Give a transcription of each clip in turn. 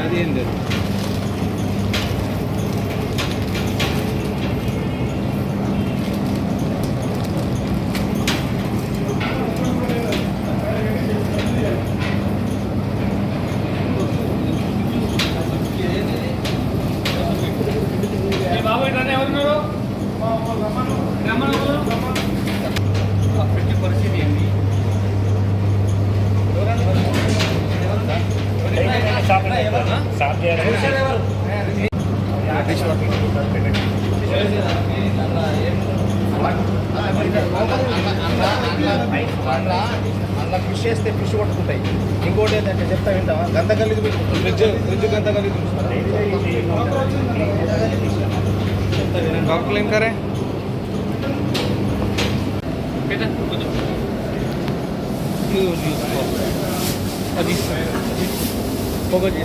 అది ఏం లేదు. పరిస్థితి ఏంటి? అలా ఫిష్ వేస్తే ఫిష్ కొట్టుకుంటాయి. ఇంకోటి ఏంటంటే చెప్తా వింటావా, గంతగల్లి ఫ్రిడ్జ్ గంతగల్లి डॉक्टर लिंक करें होगा जी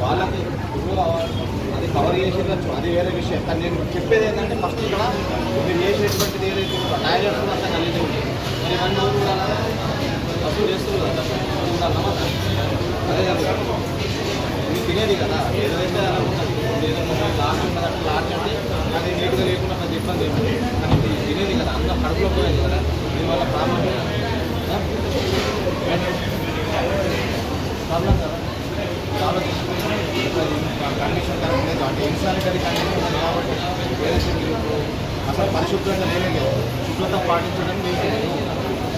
వాళ్ళకి అది కవర్ చేసేటచ్చు, అది వేరే విషయం. కానీ నేను చెప్పేది ఏంటంటే ఫస్ట్ ఇక్కడ మీరు చేసేటువంటిది ఏదైతే టాయిలెట్స్ కూడా అంతా కలిగి ఉంటుంది. మరి ఇవన్నీ కూడా వసూలు చేస్తున్నారు కదా, అన్నమాట. అదే కదా మీరు తినేది కదా, ఏదైతే అలా ఉంటుంది. ఏదైనా లాస్ట్ ఉన్నదంటే లాస్ట్ అంటే అది నీట్గా లేకుండా నాకు ఇబ్బంది ఏమిటి, కానీ తినేది కదా, అంతా కడుపులో పోయేది కదా, దీనివల్ల ప్రాబ్లం కండిషన్ కరెక్ట్ లేదు. అంటే ఇన్సానిటరీ కండిషన్ ఉంది కాబట్టి ఏదైతే మీరు అసలు పరిశుభ్రంగా లేదు, శుభ్రత పాటించడం లేదు,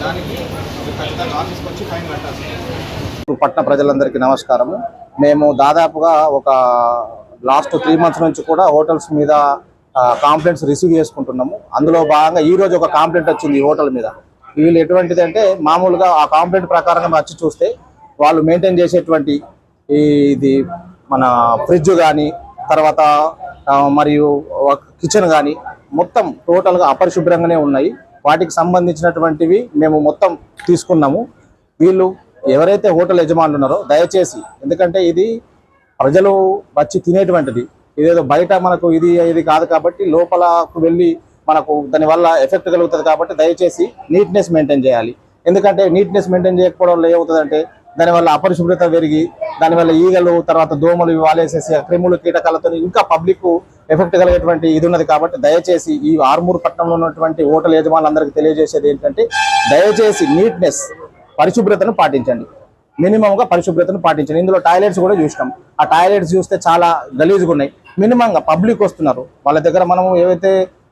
దానికి ఖచ్చితంగా ఆఫీస్కి వచ్చి ఫైన్ కట్టాల్సి. పట్టణ ప్రజలందరికీ నమస్కారము. మేము దాదాపుగా ఒక లాస్ట్ 3 months నుంచి కూడా హోటల్స్ మీద కంప్లైంట్స్ రిసీవ్ చేసుకుంటున్నాము. అందులో భాగంగా ఈరోజు ఒక కంప్లైంట్ వచ్చింది ఈ హోటల్ మీద. వీళ్ళు ఎటువంటిది అంటే మామూలుగా ఆ కంప్లైంట్ ప్రకారంగా వచ్చి చూస్తే వాళ్ళు మెయింటైన్ చేసేటువంటి ఇది మన ఫ్రిడ్జ్ కానీ తర్వాత మరియు కిచెన్ కానీ మొత్తం టోటల్గా అపరిశుభ్రంగానే ఉన్నాయి. వాటికి సంబంధించినటువంటివి మేము మొత్తం తీసుకున్నాము. వీళ్ళు ఎవరైతే హోటల్ యజమానులు ఉన్నారో దయచేసి, ఎందుకంటే ఇది ప్రజలు వచ్చి తినేటువంటిది, ఇదేదో బయట మనకు ఇది కాదు కాబట్టి లోపలకు వెళ్ళి మనకు దానివల్ల ఎఫెక్ట్ కలుగుతుంది. కాబట్టి దయచేసి నీట్నెస్ మెయింటైన్ చేయాలి. ఎందుకంటే నీట్నెస్ మెయింటైన్ చేయకపోవడం వల్ల ఏమవుతుందంటే దానివల్ల అపరిశుభ్రత పెరిగి దానివల్ల ఈగలు తర్వాత దోమలు వాలేసేసి క్రిములు కీటకాలతో ఇంకా పబ్లిక్ ఎఫెక్ట్ కలిగేటువంటి ఇది ఉన్నది. కాబట్టి దయచేసి ఈ ఆర్మూరు పట్టణంలో ఉన్నటువంటి హోటల్ యజమానులందరికీ తెలియజేసేది ఏంటంటే దయచేసి నీట్నెస్ పరిశుభ్రతను పాటించండి, మినిమంగా పరిశుభ్రతను పాటించండి. ఇందులో టాయిలెట్స్ కూడా చూసినాం, ఆ టాయిలెట్స్ చూస్తే చాలా గలీజ్గా ఉన్నాయి. మినిమంగా పబ్లిక్ వస్తున్నారు, వాళ్ళ దగ్గర మనం ఏవైతే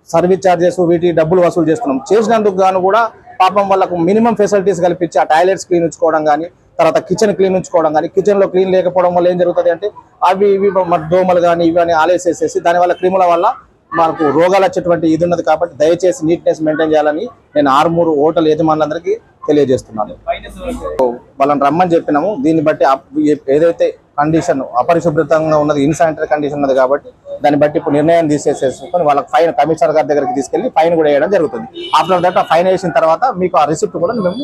సర్వీస్ ఛార్జెస్ వీటి డబ్బులు వసూలు చేస్తున్నాం, చేసినందుకు గాను కూడా పాపం వాళ్ళకు మినిమం ఫెసిలిటీస్ కల్పించి ఆ టాయిలెట్స్ క్లీన్ ఉంచుకోవడం కానీ తర్వాత కిచెన్ క్లీన్ ఉంచుకోవడం కానీ, కిచెన్లో క్లీన్ లేకపోవడం వల్ల ఏం జరుగుతుంది అంటే అవి ఇవి దోమలు కానీ ఇవి అని ఆలేసేసేసి దానివల్ల క్రిముల వల్ల మనకు రోగాలు వచ్చేటువంటి ఇది ఉన్నది. కాబట్టి దయచేసి నీట్నెస్ మెయింటైన్ చేయాలని నేను ఆర్మూరు హోటల్ యజమానులందరికీ తెలియజేస్తున్నాను. వాళ్ళని రమ్మని చెప్పినాము. దీన్ని బట్టి ఏదైతే కండిషన్ అపరిశుభ్రతంగా ఉన్నది, ఇన్సానిటరీ కండిషన్ ఉన్నది కాబట్టి దాన్ని బట్టి ఇప్పుడు నిర్ణయం తీసేసుకొని వాళ్ళకి ఫైన్ కమిషనర్ గారి దగ్గరికి తీసుకెళ్లి ఫైన్ కూడా వేయడం జరుగుతుంది. ఆఫ్టర్ దట్ ఆ ఫైన్ వేసిన తర్వాత మీకు ఆ రిసిప్ట్ కూడా మేము